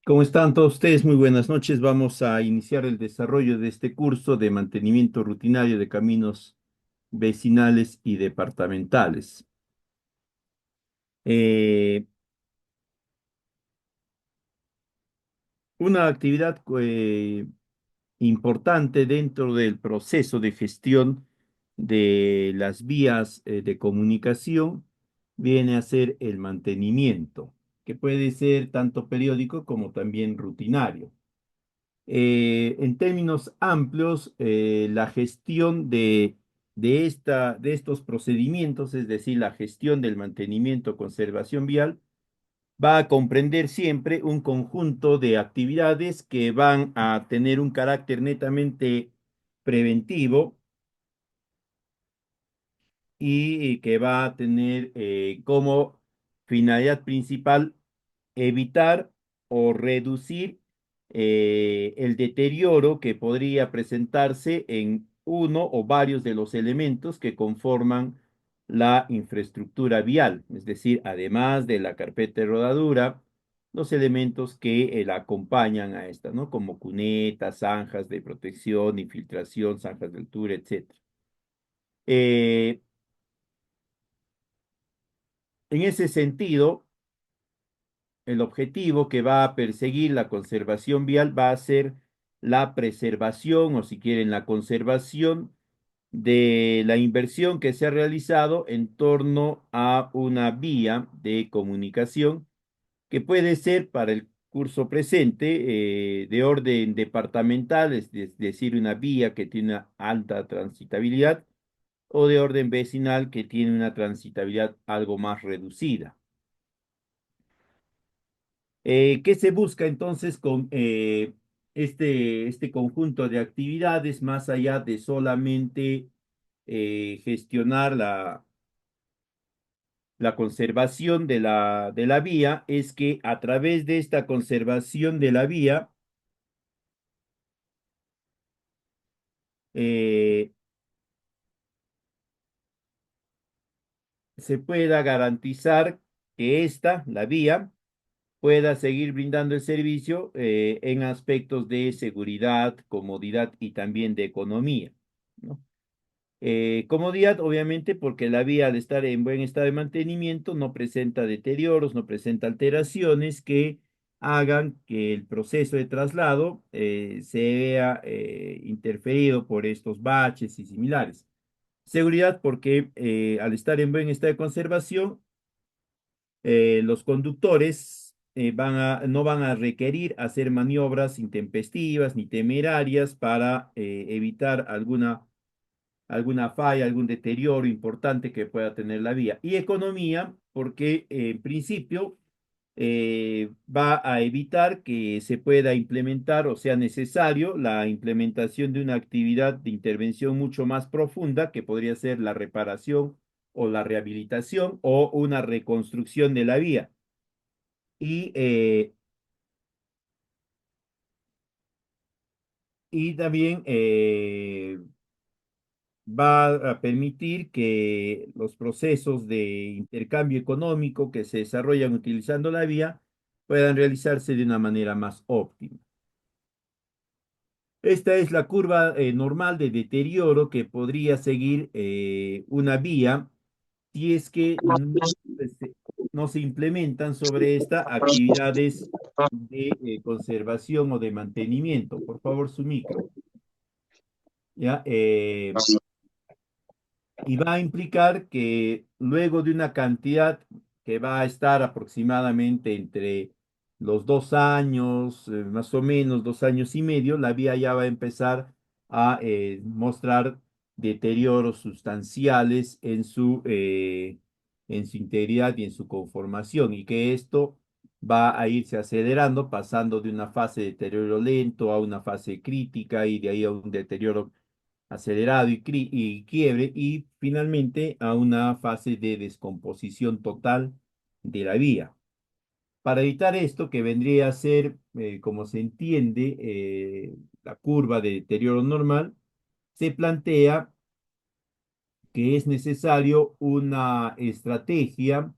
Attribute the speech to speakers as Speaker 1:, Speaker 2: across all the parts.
Speaker 1: ¿Cómo están todos ustedes? Muy buenas noches. Vamos a iniciar el desarrollo de este curso de mantenimiento rutinario de caminos vecinales y departamentales. Eh, una actividad importante dentro del proceso de gestión de las vías de comunicación viene a ser el mantenimiento, que puede ser tanto periódico como también rutinario. En términos amplios, la gestión de estos procedimientos, es decir, la gestión del mantenimiento, conservación vial, va a comprender siempre un conjunto de actividades que van a tener un carácter netamente preventivo y que va a tener como finalidad principal evitar o reducir el deterioro que podría presentarse en uno o varios de los elementos que conforman la infraestructura vial, es decir, además de la carpeta de rodadura, los elementos que la acompañan a esta, ¿no? Como cunetas, zanjas de protección, infiltración, zanjas de altura, etcétera. Eh, en ese sentido, el objetivo que va a perseguir la conservación vial va a ser la preservación o si quieren la conservación de la inversión que se ha realizado en torno a una vía de comunicación que puede ser para el curso presente de orden departamental, es decir, una vía que tiene una alta transitabilidad, o de orden vecinal que tiene una transitabilidad algo más reducida. ¿Qué se busca entonces con este conjunto de actividades más allá de solamente gestionar la conservación de la vía? Es que a través de esta conservación de la vía eh, se pueda garantizar que la vía, pueda seguir brindando el servicio en aspectos de seguridad, comodidad y también de economía, ¿no? Comodidad, obviamente, porque la vía al estar en buen estado de mantenimiento no presenta deterioros, no presenta alteraciones que hagan que el proceso de traslado se vea interferido por estos baches y similares. Seguridad, porque al estar en buen estado de conservación, los conductores no van a requerir hacer maniobras intempestivas ni temerarias para evitar alguna falla, algún deterioro importante que pueda tener la vía. Y economía, porque en principio va a evitar que se pueda implementar o sea necesario la implementación de una actividad de intervención mucho más profunda, que podría ser la reparación o la rehabilitación o una reconstrucción de la vía. Y, eh, y también va a permitir que los procesos de intercambio económico que se desarrollan utilizando la vía puedan realizarse de una manera más óptima. Esta es la curva normal de deterioro que podría seguir una vía si es que no se implementan sobre esta actividades de conservación o de mantenimiento. Por favor, su micro. ¿Ya? Y va a implicar que luego de una cantidad que va a estar aproximadamente entre los 2 años, más o menos 2 años y medio, la vía ya va a empezar a mostrar deterioros sustanciales en su integridad y en su conformación, y que esto va a irse acelerando, pasando de una fase de deterioro lento a una fase crítica y de ahí a un deterioro acelerado y quiebre, y finalmente a una fase de descomposición total de la vía. Para evitar esto, que vendría a ser, como se entiende, la curva de deterioro normal, se plantea que es necesario una estrategia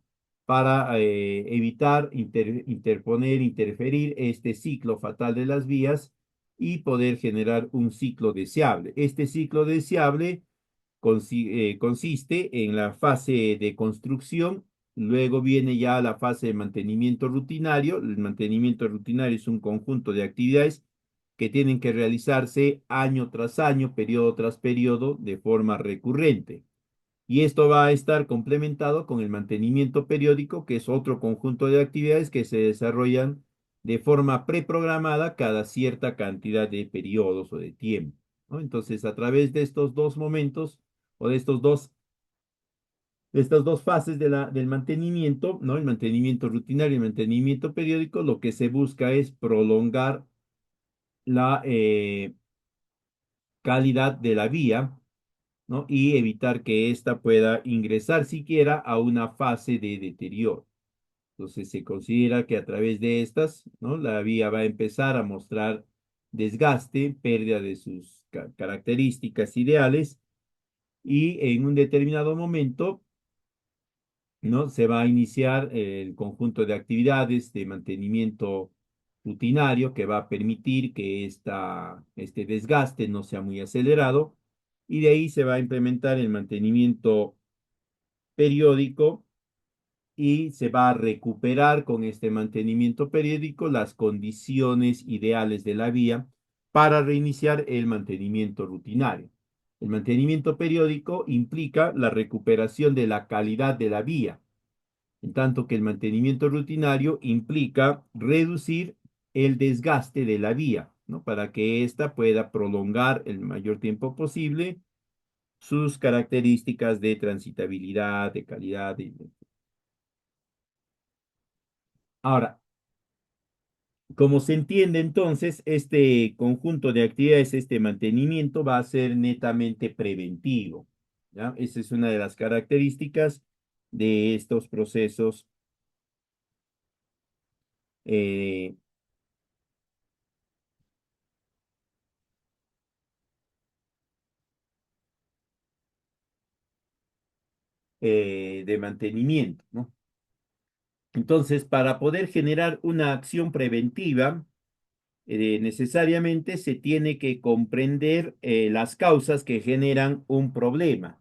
Speaker 1: para evitar interponer, interferir este ciclo fatal de las vías y poder generar un ciclo deseable. Este ciclo deseable consiste en la fase de construcción, luego viene ya la fase de mantenimiento rutinario. El mantenimiento rutinario es un conjunto de actividades que tienen que realizarse año tras año, periodo tras periodo, de forma recurrente. Y esto va a estar complementado con el mantenimiento periódico, que es otro conjunto de actividades que se desarrollan de forma preprogramada cada cierta cantidad de periodos o de tiempo, ¿no? Entonces, a través de estos dos momentos o de estas dos fases del mantenimiento, ¿no? El mantenimiento rutinario y el mantenimiento periódico, lo que se busca es prolongar la calidad de la vía, ¿no? Y evitar que ésta pueda ingresar siquiera a una fase de deterioro. Entonces se considera que a través de estas, ¿no? La vía va a empezar a mostrar desgaste, pérdida de sus características ideales y en un determinado momento, ¿no? Se va a iniciar el conjunto de actividades de mantenimiento rutinario que va a permitir que este desgaste no sea muy acelerado y de ahí se va a implementar el mantenimiento periódico y se va a recuperar con este mantenimiento periódico las condiciones ideales de la vía para reiniciar el mantenimiento rutinario. El mantenimiento periódico implica la recuperación de la calidad de la vía, en tanto que el mantenimiento rutinario implica reducir el desgaste de la vía, ¿no? Para que ésta pueda prolongar el mayor tiempo posible sus características de transitabilidad, de calidad. Ahora, como se entiende entonces, este conjunto de actividades, este mantenimiento va a ser netamente preventivo, ¿ya? Esa es una de las características de estos procesos eh, de mantenimiento, ¿no? Entonces, para poder generar una acción preventiva, necesariamente se tiene que comprender las causas que generan un problema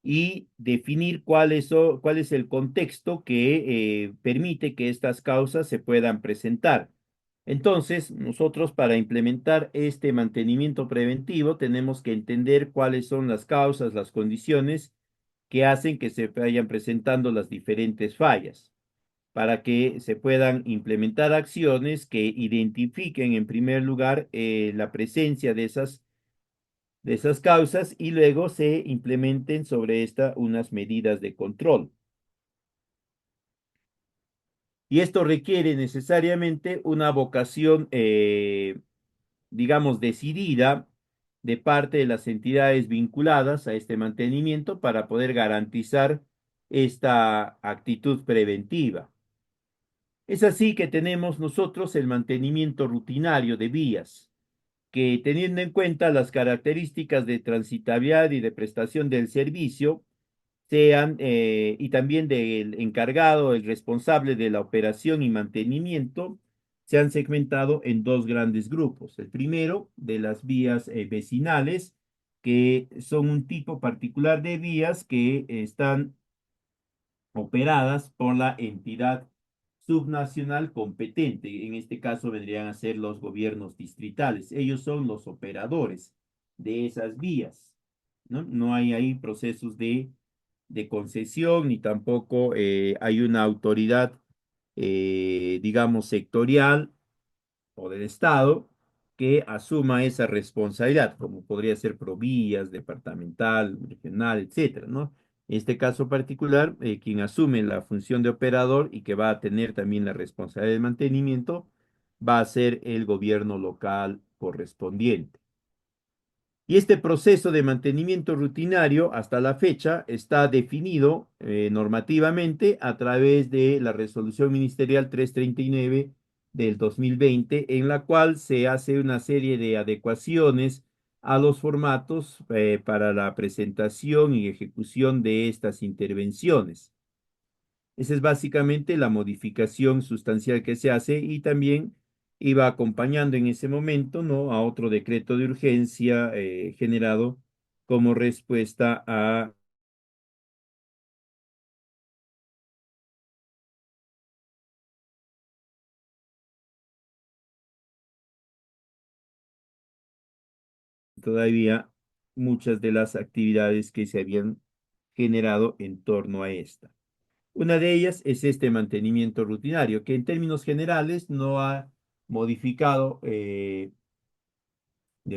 Speaker 1: y definir cuál es el contexto que permite que estas causas se puedan presentar. Entonces, nosotros para implementar este mantenimiento preventivo tenemos que entender cuáles son las causas, las condiciones que hacen que se vayan presentando las diferentes fallas, para que se puedan implementar acciones que identifiquen en primer lugar la presencia de esas causas y luego se implementen sobre esta unas medidas de control. Y esto requiere necesariamente una vocación, digamos, decidida de parte de las entidades vinculadas a este mantenimiento para poder garantizar esta actitud preventiva. Es así que tenemos nosotros el mantenimiento rutinario de vías, que teniendo en cuenta las características de transitabilidad y de prestación del servicio, y también del encargado, el responsable de la operación y mantenimiento, se han segmentado en dos grandes grupos. El primero, de las vías vecinales, que son un tipo particular de vías que están operadas por la entidad subnacional competente. En este caso vendrían a ser los gobiernos distritales. Ellos son los operadores de esas vías, ¿no? No hay ahí procesos de concesión ni tampoco hay una autoridad, digamos, sectorial o del Estado que asuma esa responsabilidad, como podría ser Provías, departamental, regional, etcétera, ¿no? En este caso particular, quien asume la función de operador y que va a tener también la responsabilidad de mantenimiento va a ser el gobierno local correspondiente. Y este proceso de mantenimiento rutinario hasta la fecha está definido normativamente a través de la resolución ministerial 339 del 2020, en la cual se hace una serie de adecuaciones a los formatos para la presentación y ejecución de estas intervenciones. Esa es básicamente la modificación sustancial que se hace y también iba acompañando en ese momento, ¿no? A otro decreto de urgencia generado como respuesta a todavía muchas de las actividades que se habían generado en torno a esta. Una de ellas es este mantenimiento rutinario, que en términos generales no ha modificado de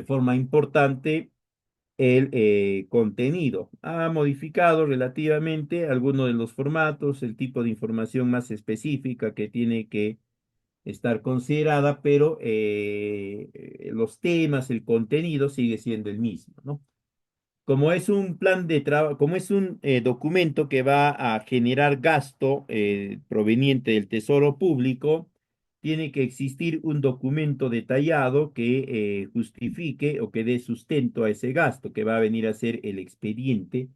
Speaker 1: forma importante el contenido. Ha modificado relativamente algunos de los formatos, el tipo de información más específica que tiene que estar considerada, pero los temas, el contenido sigue siendo el mismo, ¿no? Como es un plan de trabajo, como es un documento que va a generar gasto proveniente del Tesoro Público, tiene que existir un documento detallado que justifique o que dé sustento a ese gasto, que va a venir a ser el expediente,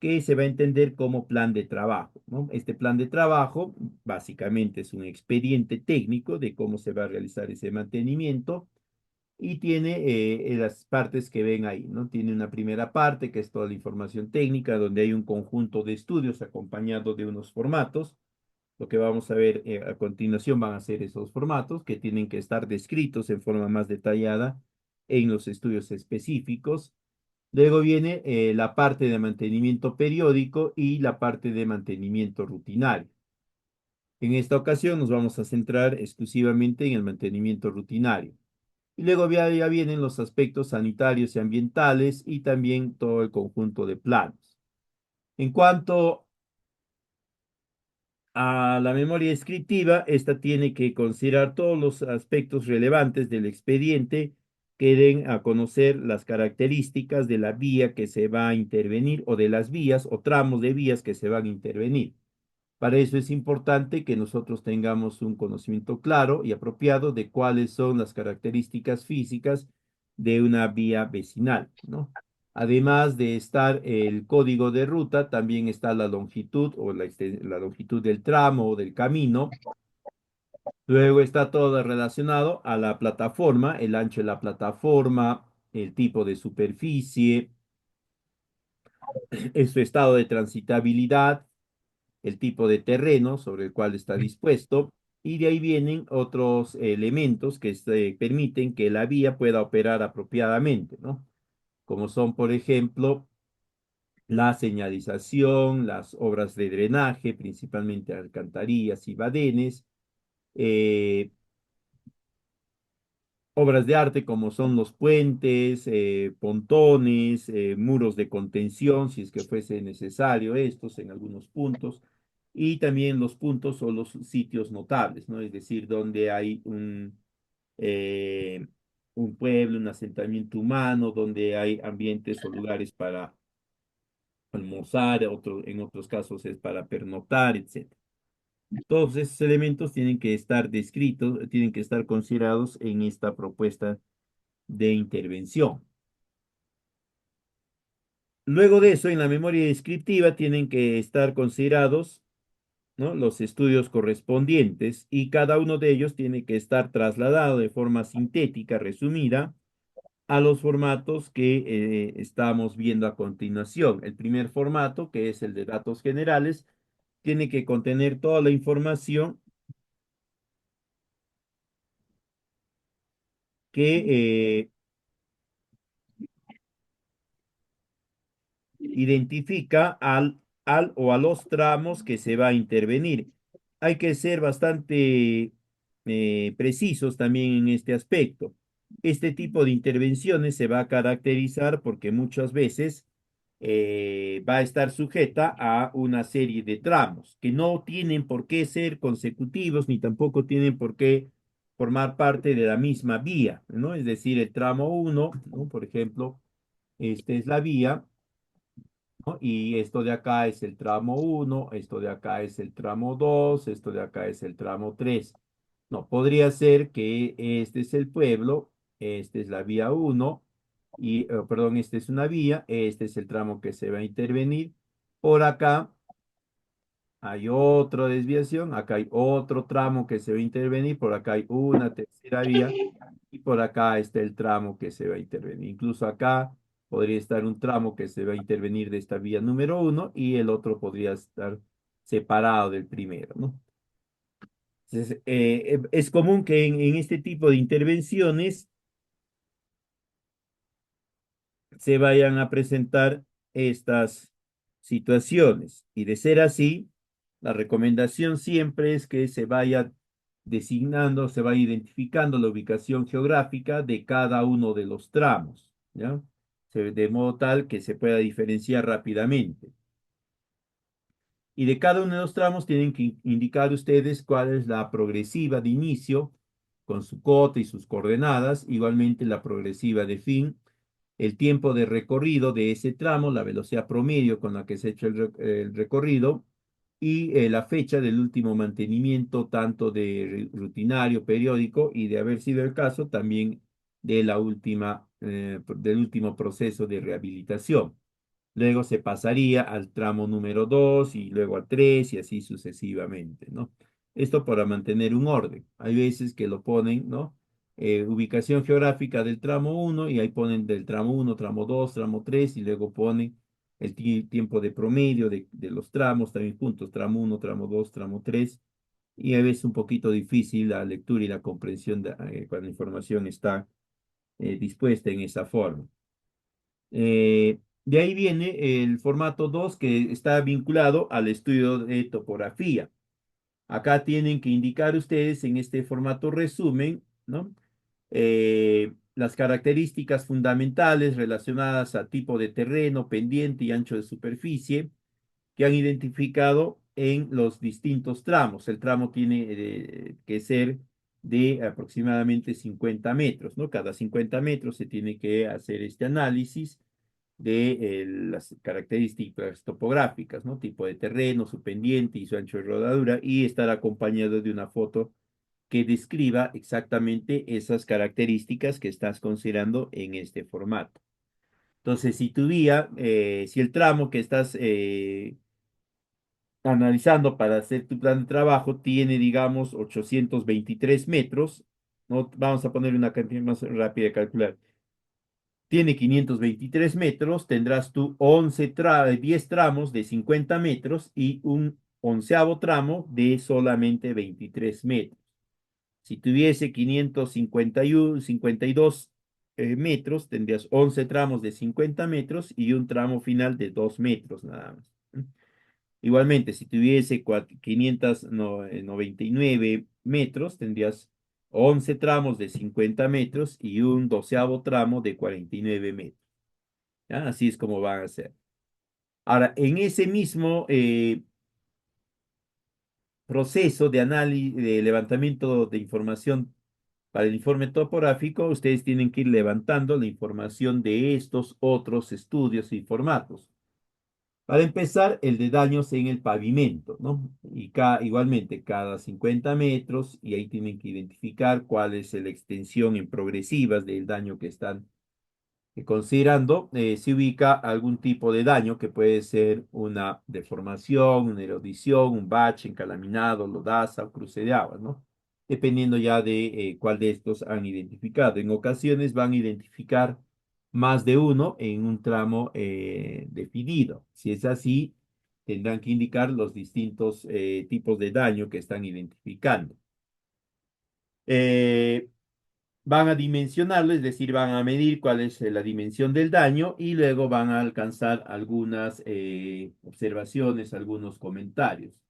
Speaker 1: que se va a entender como plan de trabajo, ¿no? Este plan de trabajo básicamente es un expediente técnico de cómo se va a realizar ese mantenimiento y tiene las partes que ven ahí, ¿no? Tiene una primera parte que es toda la información técnica, donde hay un conjunto de estudios acompañado de unos formatos. Lo que vamos a ver a continuación van a ser esos formatos que tienen que estar descritos en forma más detallada en los estudios específicos. Luego viene la parte de mantenimiento periódico y la parte de mantenimiento rutinario. En esta ocasión nos vamos a centrar exclusivamente en el mantenimiento rutinario. Y luego ya vienen los aspectos sanitarios y ambientales y también todo el conjunto de planos. En cuanto a la memoria descriptiva, esta tiene que considerar todos los aspectos relevantes del expediente que den a conocer las características de la vía que se va a intervenir o de las vías o tramos de vías que se van a intervenir. Para eso es importante que nosotros tengamos un conocimiento claro y apropiado de cuáles son las características físicas de una vía vecinal, ¿no? Además de estar el código de ruta, también está la longitud o la longitud del tramo o del camino. Luego está todo relacionado a la plataforma, el ancho de la plataforma, el tipo de superficie, su estado de transitabilidad, el tipo de terreno sobre el cual está dispuesto, y de ahí vienen otros elementos que permiten que la vía pueda operar apropiadamente, ¿no? Como son, por ejemplo, la señalización, las obras de drenaje, principalmente alcantarillas y badenes, eh, obras de arte como son los puentes, pontones, muros de contención, si es que fuese necesario estos en algunos puntos, y también los puntos o los sitios notables, ¿no? Es decir, donde hay un pueblo, un asentamiento humano, donde hay ambientes o lugares para almorzar, en otros casos es para pernoctar, etc. Todos esos elementos tienen que estar descritos, tienen que estar considerados en esta propuesta de intervención. Luego de eso, en la memoria descriptiva tienen que estar considerados, ¿no? Los estudios correspondientes y cada uno de ellos tiene que estar trasladado de forma sintética, resumida, a los formatos que estamos viendo a continuación. El primer formato, que es el de datos generales, tiene que contener toda la información que identifica al o a los tramos que se va a intervenir. Hay que ser bastante precisos también en este aspecto. Este tipo de intervenciones se va a caracterizar porque muchas veces va a estar sujeta a una serie de tramos que no tienen por qué ser consecutivos ni tampoco tienen por qué formar parte de la misma vía, ¿no? Es decir, el tramo uno, ¿no? Por ejemplo, esta es la vía, ¿no? Y esto de acá es el tramo uno, esto de acá es el tramo 2, esto de acá es el tramo 3. No, podría ser que este es el pueblo, este es la vía uno y, perdón, esta es una vía, este es el tramo que se va a intervenir. Por acá hay otra desviación, acá hay otro tramo que se va a intervenir, por acá hay una tercera vía y por acá está el tramo que se va a intervenir. Incluso acá podría estar un tramo que se va a intervenir de esta vía número uno y el otro podría estar separado del primero, ¿no? Entonces, es común que en este tipo de intervenciones se vayan a presentar estas situaciones. Y de ser así, la recomendación siempre es que se vaya designando, se vaya identificando la ubicación geográfica de cada uno de los tramos, ¿ya? De modo tal que se pueda diferenciar rápidamente. Y de cada uno de los tramos tienen que indicar ustedes cuál es la progresiva de inicio con su cota y sus coordenadas, igualmente la progresiva de fin, el tiempo de recorrido de ese tramo, la velocidad promedio con la que se ha hecho el recorrido y la fecha del último mantenimiento, tanto de rutinario, periódico y de haber sido el caso, también de la última, del último proceso de rehabilitación. Luego se pasaría al tramo número 2 y luego al 3 y así sucesivamente, ¿no? Esto para mantener un orden. Hay veces que lo ponen, ¿no? Ubicación geográfica del tramo uno y ahí ponen del tramo uno tramo 2 tramo 3 y luego ponen el tiempo de promedio de los tramos también juntos, tramo uno tramo 2 tramo 3 y a veces un poquito difícil la lectura y la comprensión cuando la información está dispuesta en esa forma. De ahí viene el formato 2 que está vinculado al estudio de topografía. Acá tienen que indicar ustedes en este formato resumen, ¿no? Las características fundamentales relacionadas a tipo de terreno, pendiente y ancho de superficie que han identificado en los distintos tramos. El tramo tiene que ser de aproximadamente 50 metros, ¿no? Cada 50 metros se tiene que hacer este análisis de las características topográficas, ¿no? Tipo de terreno, su pendiente y su ancho de rodadura, y estar acompañado de una foto que describa exactamente esas características que estás considerando en este formato. Entonces, si tu vía, si el tramo que estás analizando para hacer tu plan de trabajo tiene, digamos, 823 metros, ¿no? Vamos a poner una cantidad más rápida de calcular. Tiene 523 metros, tendrás tú 10 tramos de 50 metros y un onceavo tramo de solamente 23 metros. Si tuviese 551, 52 metros, tendrías 11 tramos de 50 metros y un tramo final de 2 metros nada más. Igualmente, si tuviese 599 metros, tendrías 11 tramos de 50 metros y un doceavo tramo de 49 metros. ¿Ya? Así es como van a ser. Ahora, en ese mismo proceso de análisis, de levantamiento de información para el informe topográfico, ustedes tienen que ir levantando la información de estos otros estudios y formatos. Para empezar, el de daños en el pavimento, ¿no? Y igualmente, cada 50 metros, y ahí tienen que identificar cuál es la extensión en progresivas del daño que están considerando, se ubica algún tipo de daño que puede ser una deformación, una erodición, un bache, encalaminado, lodaza o cruce de aguas, ¿no? Dependiendo ya de cuál de estos han identificado. En ocasiones van a identificar más de uno en un tramo definido. Si es así, tendrán que indicar los distintos tipos de daño que están identificando. Eh, Van a dimensionarlo, es decir, van a medir cuál es la dimensión del daño y luego van a alcanzar algunas observaciones, algunos comentarios.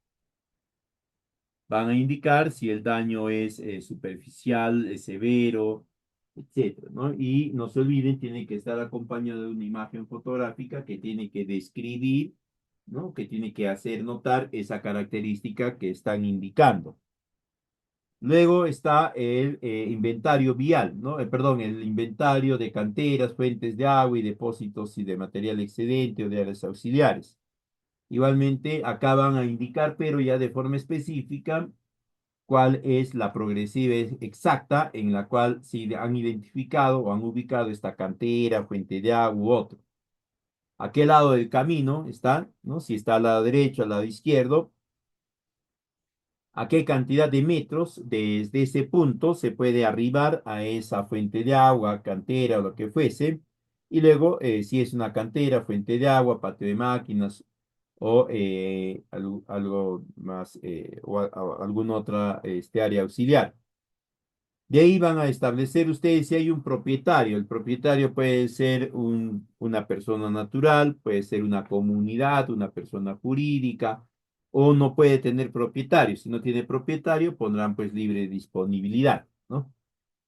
Speaker 1: Van a indicar si el daño es superficial, es severo, etcétera, ¿no? Y no se olviden, tiene que estar acompañado de una imagen fotográfica que tiene que describir, ¿no? Que tiene que hacer notar esa característica que están indicando. Luego está el inventario vial, ¿no? Perdón, el inventario de canteras, fuentes de agua y depósitos y de material excedente o de áreas auxiliares. Igualmente, acá van a indicar, pero ya de forma específica, cuál es la progresiva exacta en la cual se han identificado o han ubicado esta cantera, fuente de agua u otro. ¿A qué lado del camino está? ¿No? Si está al lado derecho, al lado izquierdo, a qué cantidad de metros desde ese punto se puede arribar a esa fuente de agua, cantera o lo que fuese. Y luego, si es una cantera, fuente de agua, patio de máquinas o algo más, o alguna otra área auxiliar. De ahí van a establecer ustedes si hay un propietario. El propietario puede ser una persona natural, puede ser una comunidad, una persona jurídica, o no puede tener propietario. Si no tiene propietario, pondrán pues libre disponibilidad, ¿no?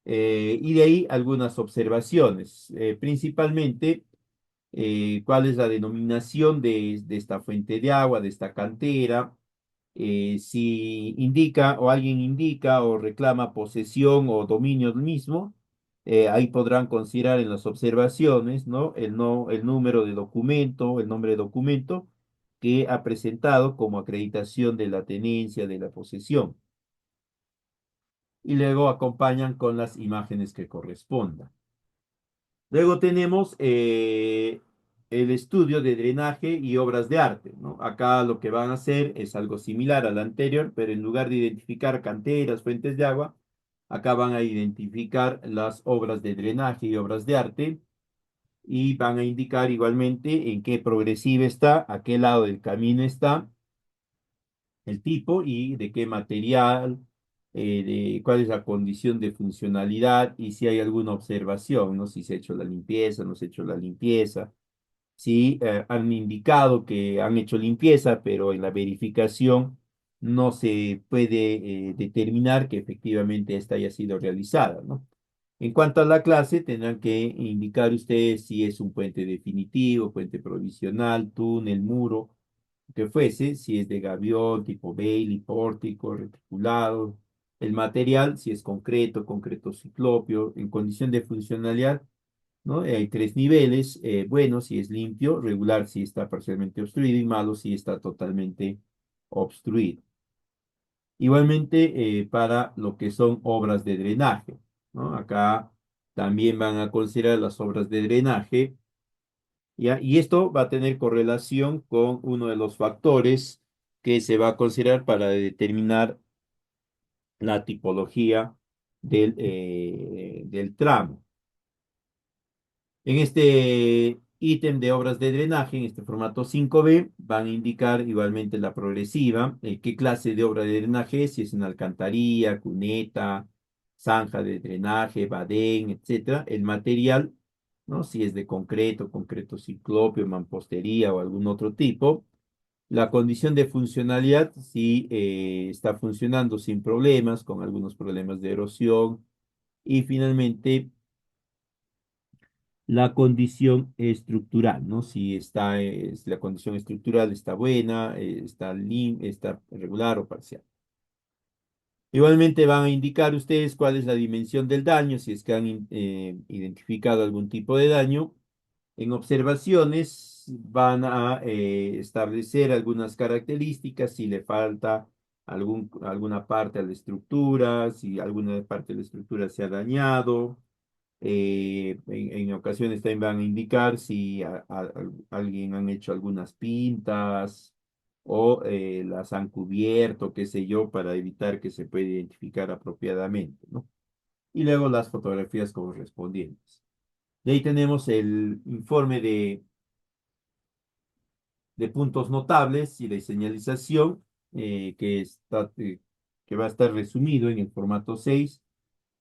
Speaker 1: Y de ahí algunas observaciones, principalmente cuál es la denominación de esta fuente de agua, de esta cantera, si indica o alguien indica o reclama posesión o dominio del mismo, ahí podrán considerar en las observaciones, ¿no? No, el número de documento, el nombre de documento que ha presentado como acreditación de la tenencia, de la posesión. Y luego acompañan con las imágenes que correspondan. Luego tenemos el estudio de drenaje y obras de arte, ¿no? Acá lo que van a hacer es algo similar al anterior, pero en lugar de identificar canteras, fuentes de agua, acá van a identificar las obras de drenaje y obras de arte y van a indicar igualmente en qué progresiva está, a qué lado del camino está el tipo y de qué material, de cuál es la condición de funcionalidad y si hay alguna observación, ¿no? Si se ha hecho la limpieza, no se ha hecho la limpieza. Si han indicado que han hecho limpieza, pero en la verificación no se puede determinar que efectivamente esta haya sido realizada, ¿no? En cuanto a la clase, tendrán que indicar ustedes si es un puente definitivo, puente provisional, túnel, muro, que fuese, si es de gavión, tipo Bailey, pórtico, reticulado, el material, si es concreto, concreto ciclopio, en condición de funcionalidad, ¿no? Hay tres niveles, bueno si es limpio, regular si está parcialmente obstruido y malo si está totalmente obstruido. Igualmente para lo que son obras de drenaje, ¿no? Acá también van a considerar las obras de drenaje, ¿ya? Y esto va a tener correlación con uno de los factores que se va a considerar para determinar la tipología del tramo. En este ítem de obras de drenaje, en este formato 5B, van a indicar igualmente la progresiva, qué clase de obra de drenaje es, si es una alcantarilla, cuneta, zanja de drenaje, badén, etcétera, el material, ¿no? Si es de concreto, concreto ciclopio, mampostería o algún otro tipo, la condición de funcionalidad, si está funcionando sin problemas, con algunos problemas de erosión, y finalmente la condición estructural, ¿no? Si está, si la condición estructural está buena, está regular o parcial. Igualmente van a indicar ustedes cuál es la dimensión del daño, si es que han identificado algún tipo de daño. En observaciones van a establecer algunas características, si le falta alguna parte a la estructura, si alguna parte de la estructura se ha dañado, en ocasiones también van a indicar si alguien han hecho algunas pintas o las han cubierto, qué sé yo, para evitar que se pueda identificar apropiadamente, ¿no? Y luego las fotografías correspondientes. De ahí tenemos el informe de puntos notables y de señalización que va a estar resumido en el formato 6.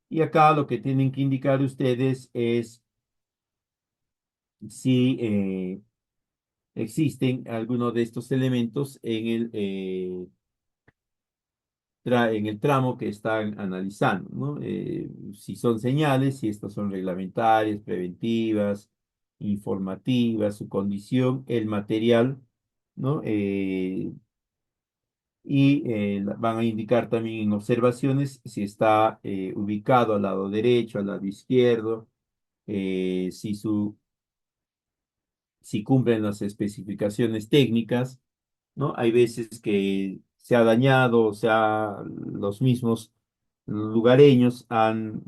Speaker 1: Y acá lo que tienen que indicar ustedes es si existen algunos de estos elementos en el tramo que están analizando, ¿no? Si son señales, si estas son reglamentarias, preventivas, informativas, su condición, el material, ¿no? Van a indicar también en observaciones si está ubicado al lado derecho, al lado izquierdo, si si cumplen las especificaciones técnicas, ¿no? Hay veces que se ha dañado, o sea, los mismos lugareños han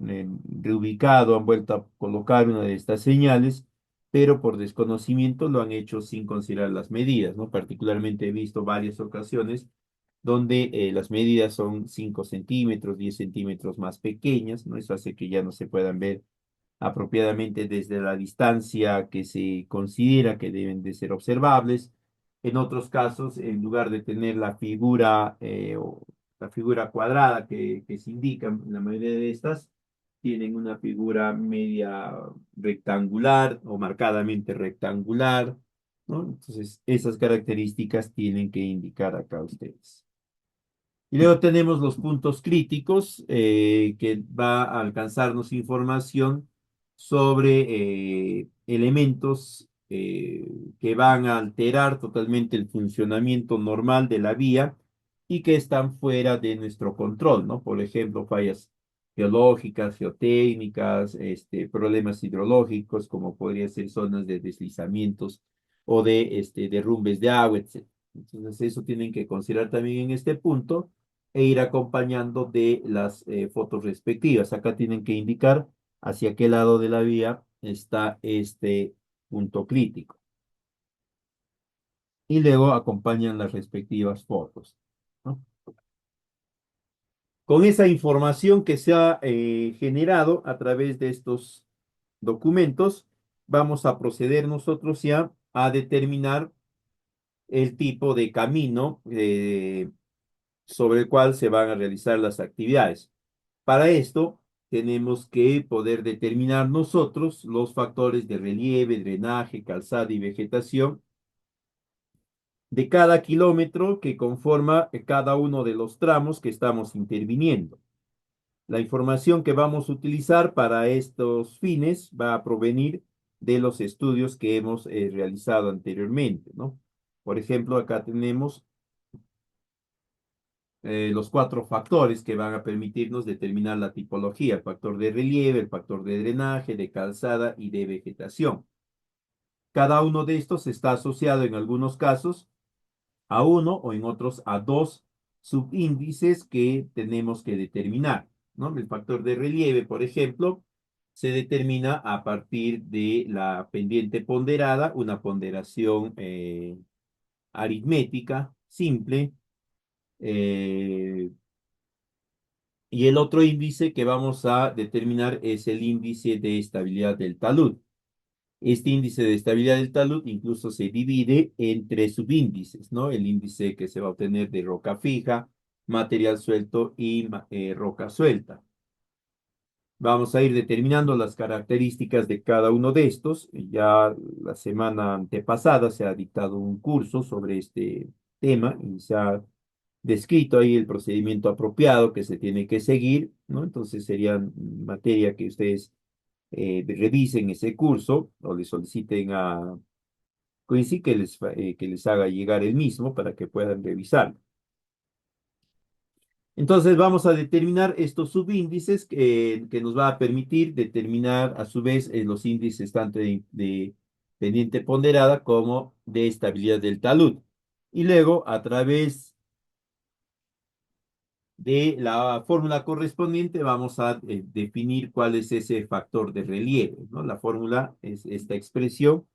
Speaker 1: reubicado, han vuelto a colocar una de estas señales, pero por desconocimiento lo han hecho sin considerar las medidas, ¿no? Particularmente he visto varias ocasiones donde las medidas son 5 centímetros, 10 centímetros más pequeñas, ¿no? Eso hace que ya no se puedan ver apropiadamente desde la distancia que se considera que deben de ser observables. En otros casos, en lugar de tener la figura o la figura cuadrada que se indica en la mayoría de estas, tienen una figura media rectangular o marcadamente rectangular, ¿no? Entonces, esas características tienen que indicar acá ustedes. Y luego tenemos los puntos críticos, que va a alcanzarnos información sobre elementos que van a alterar totalmente el funcionamiento normal de la vía y que están fuera de nuestro control, ¿no? Por ejemplo, fallas geológicas, geotécnicas, problemas hidrológicos, como podría ser zonas de deslizamientos o de derrumbes de agua, etc. Entonces, eso tienen que considerar también en este punto e ir acompañando de las fotos respectivas. Acá tienen que indicar hacia qué lado de la vía está este punto crítico. Y luego acompañan las respectivas fotos, ¿no? Con esa información que se ha generado a través de estos documentos, vamos a proceder nosotros ya a determinar el tipo de camino sobre el cual se van a realizar las actividades. Para esto, tenemos que poder determinar nosotros los factores de relieve, drenaje, calzada y vegetación de cada kilómetro que conforma cada uno de los tramos que estamos interviniendo. La información que vamos a utilizar para estos fines va a provenir de los estudios que hemos realizado anteriormente, ¿no? Por ejemplo, acá tenemos los cuatro factores que van a permitirnos determinar la tipología: el factor de relieve, el factor de drenaje, de calzada y de vegetación. Cada uno de estos está asociado en algunos casos a uno o en otros a dos subíndices que tenemos que determinar, ¿no? El factor de relieve, por ejemplo, se determina a partir de la pendiente ponderada, una ponderación aritmética simple. eh, Y el otro índice que vamos a determinar es el índice de estabilidad del talud. Este índice de estabilidad del talud incluso se divide en tres subíndices, ¿no? El índice que se va a obtener de roca fija, material suelto y roca suelta. Vamos a ir determinando las características de cada uno de estos. Ya la semana antepasada se ha dictado un curso sobre este tema y se ha descrito ahí el procedimiento apropiado que se tiene que seguir, ¿no? Entonces sería materia que ustedes revisen ese curso o le soliciten a Quincy que les haga llegar el mismo para que puedan revisarlo. Entonces vamos a determinar estos subíndices que nos va a permitir determinar a su vez los índices tanto de pendiente ponderada como de estabilidad del talud. Y luego a través de la fórmula correspondiente vamos a definir cuál es ese factor de relieve, ¿no? La fórmula es esta expresión.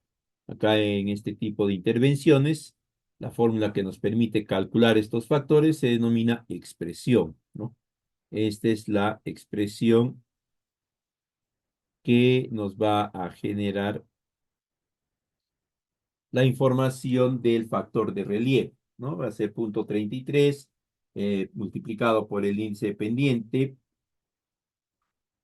Speaker 1: Acá en este tipo de intervenciones, la fórmula que nos permite calcular estos factores se denomina expresión, ¿no? Esta es la expresión que nos va a generar la información del factor de relieve, ¿no? Va a ser 0,33 multiplicado por el índice pendiente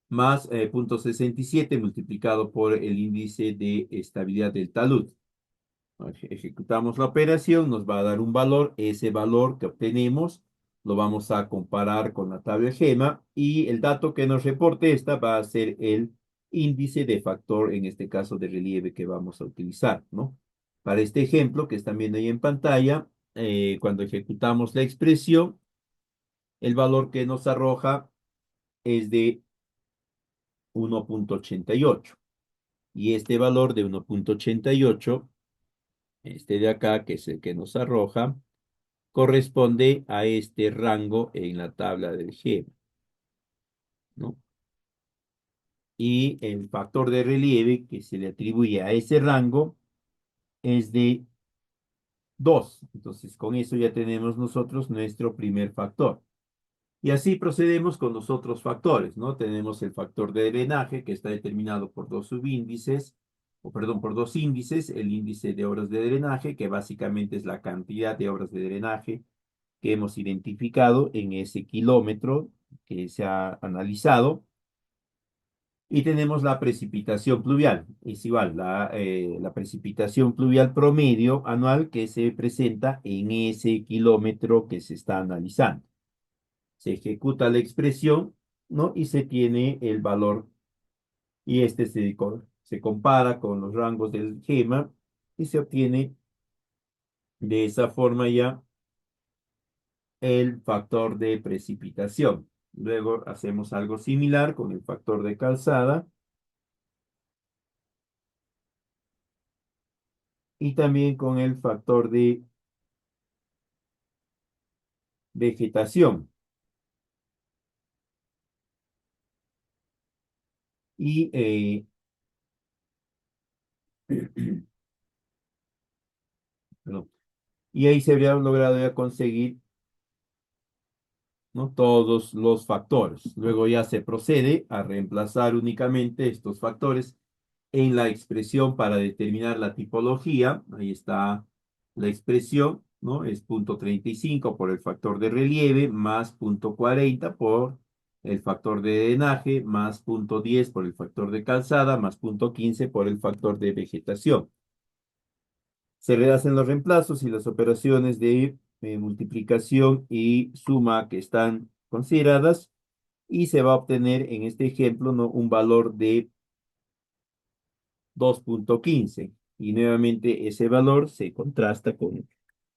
Speaker 1: más 0,67 multiplicado por el índice de estabilidad del talud. Ejecutamos la operación, nos va a dar un valor. Ese valor que obtenemos lo vamos a comparar con la tabla GEMA y el dato que nos reporte esta va a ser el índice de factor, en este caso de relieve, que vamos a utilizar, ¿no? Para este ejemplo que están viendo ahí en pantalla, cuando ejecutamos la expresión, el valor que nos arroja es de 1,88. Y este valor de 1,88, este de acá, que es el que nos arroja, corresponde a este rango en la tabla del G, ¿no? Y el factor de relieve que se le atribuye a ese rango es de 2. Entonces, con eso ya tenemos nosotros nuestro primer factor. Y así procedemos con los otros factores, ¿no? Tenemos el factor de drenaje que está determinado por dos subíndices, o perdón, por dos índices, el índice de obras de drenaje, que básicamente es la cantidad de obras de drenaje que hemos identificado en ese kilómetro que se ha analizado. Y tenemos la precipitación pluvial, es igual, la precipitación pluvial promedio anual que se presenta en ese kilómetro que se está analizando. Se ejecuta la expresión, ¿no? Y se tiene el valor, y este se compara con los rangos del GEMA y se obtiene de esa forma ya el factor de precipitación. Luego hacemos algo similar con el factor de calzada y también con el factor de vegetación. Y, perdón, y ahí se habría logrado ya conseguir, ¿no? Todos los factores. Luego ya se procede a reemplazar únicamente estos factores en la expresión para determinar la tipología. Ahí está la expresión, ¿no? Es 0,35 por el factor de relieve más 0,40 por el factor de drenaje más 0,10 por el factor de calzada más 0,15 por el factor de vegetación. Se le hacen los reemplazos y las operaciones de multiplicación y suma que están consideradas y se va a obtener en este ejemplo, ¿no? Un valor de 2,15 y nuevamente ese valor se contrasta con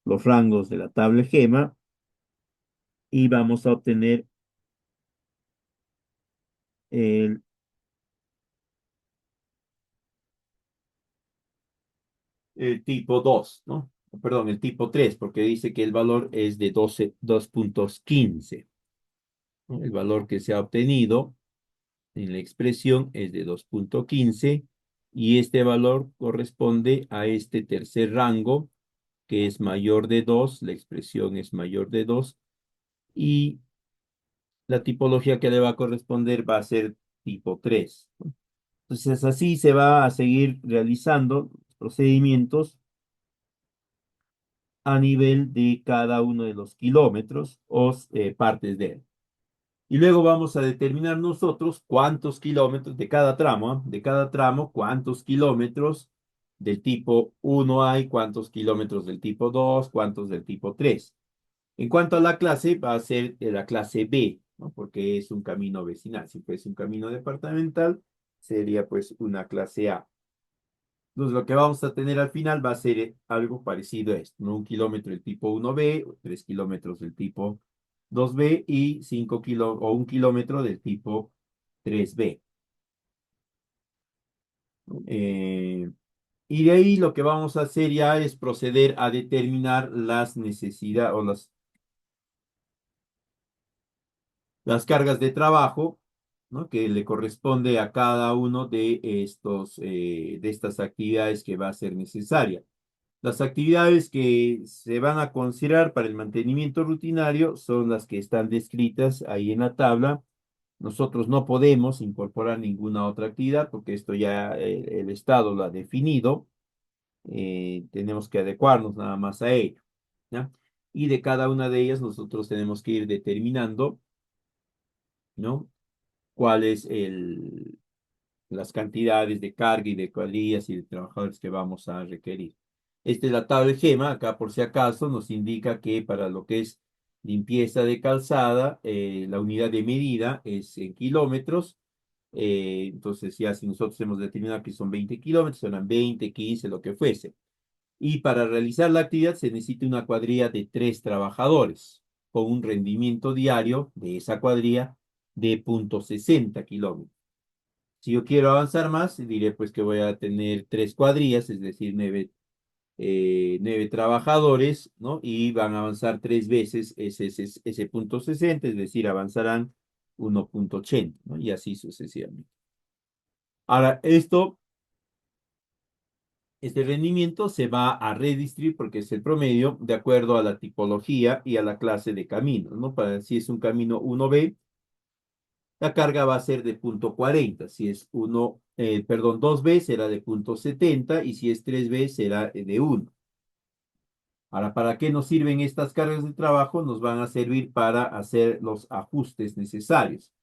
Speaker 1: los rangos de la tabla GEMA y vamos a obtener el, el tipo 2, ¿no? Perdón, el tipo 3 porque dice que el valor es de 2,15. ¿No? El valor que se ha obtenido en la expresión es de 2,15 y este valor corresponde a este tercer rango que es mayor de 2, la expresión es mayor de 2 y la tipología que le va a corresponder va a ser tipo 3. Entonces así se va a seguir realizando procedimientos a nivel de cada uno de los kilómetros o partes de él. Y luego vamos a determinar nosotros cuántos kilómetros de cada tramo, ¿ah? De cada tramo, cuántos kilómetros del tipo 1 hay, cuántos kilómetros del tipo 2, cuántos del tipo 3. En cuanto a la clase, va a ser de la clase B, ¿no? Porque es un camino vecinal. Si fuese un camino departamental, sería pues una clase A. Entonces, lo que vamos a tener al final va a ser algo parecido a esto, ¿no? 1 kilómetro del tipo 1B, 3 kilómetros del tipo 2B y 1 kilómetro del tipo 3B. Eh, y de ahí lo que vamos a hacer ya es proceder a determinar las necesidades o las cargas de trabajo, ¿no? Que le corresponde a cada uno de de estas actividades que va a ser necesaria. Las actividades que se van a considerar para el mantenimiento rutinario son las que están descritas ahí en la tabla. Nosotros no podemos incorporar ninguna otra actividad porque esto ya el Estado lo ha definido. Tenemos que adecuarnos nada más a ello, ¿ya? Y de cada una de ellas nosotros tenemos que ir determinando, ¿no? Cuál es las cantidades de carga y de cuadrillas y de trabajadores que vamos a requerir. Esta es la tabla GEMA, acá por si acaso nos indica que para lo que es limpieza de calzada, la unidad de medida es en kilómetros. Entonces ya si nosotros hemos determinado que son 20 kilómetros, serán 20, 15, lo que fuese. Y para realizar la actividad se necesita una cuadrilla de 3 trabajadores con un rendimiento diario de esa cuadrilla de 0,60 kilómetros. Si yo quiero avanzar más, diré pues que voy a tener 3 cuadrillas, es decir, 9 trabajadores, ¿no? Y van a avanzar 3 veces ese 0,60, es decir, avanzarán 1,80, ¿no? Y así sucesivamente. Ahora, esto Este rendimiento se va a redistribuir porque es el promedio de acuerdo a la tipología y a la clase de camino, ¿no? Para si es un camino 1B, la carga va a ser de 0,40. Si es 2B será de 0,70 y si es 3B será de 1. Ahora, ¿para qué nos sirven estas cargas de trabajo? Nos van a servir para hacer los ajustes necesarios.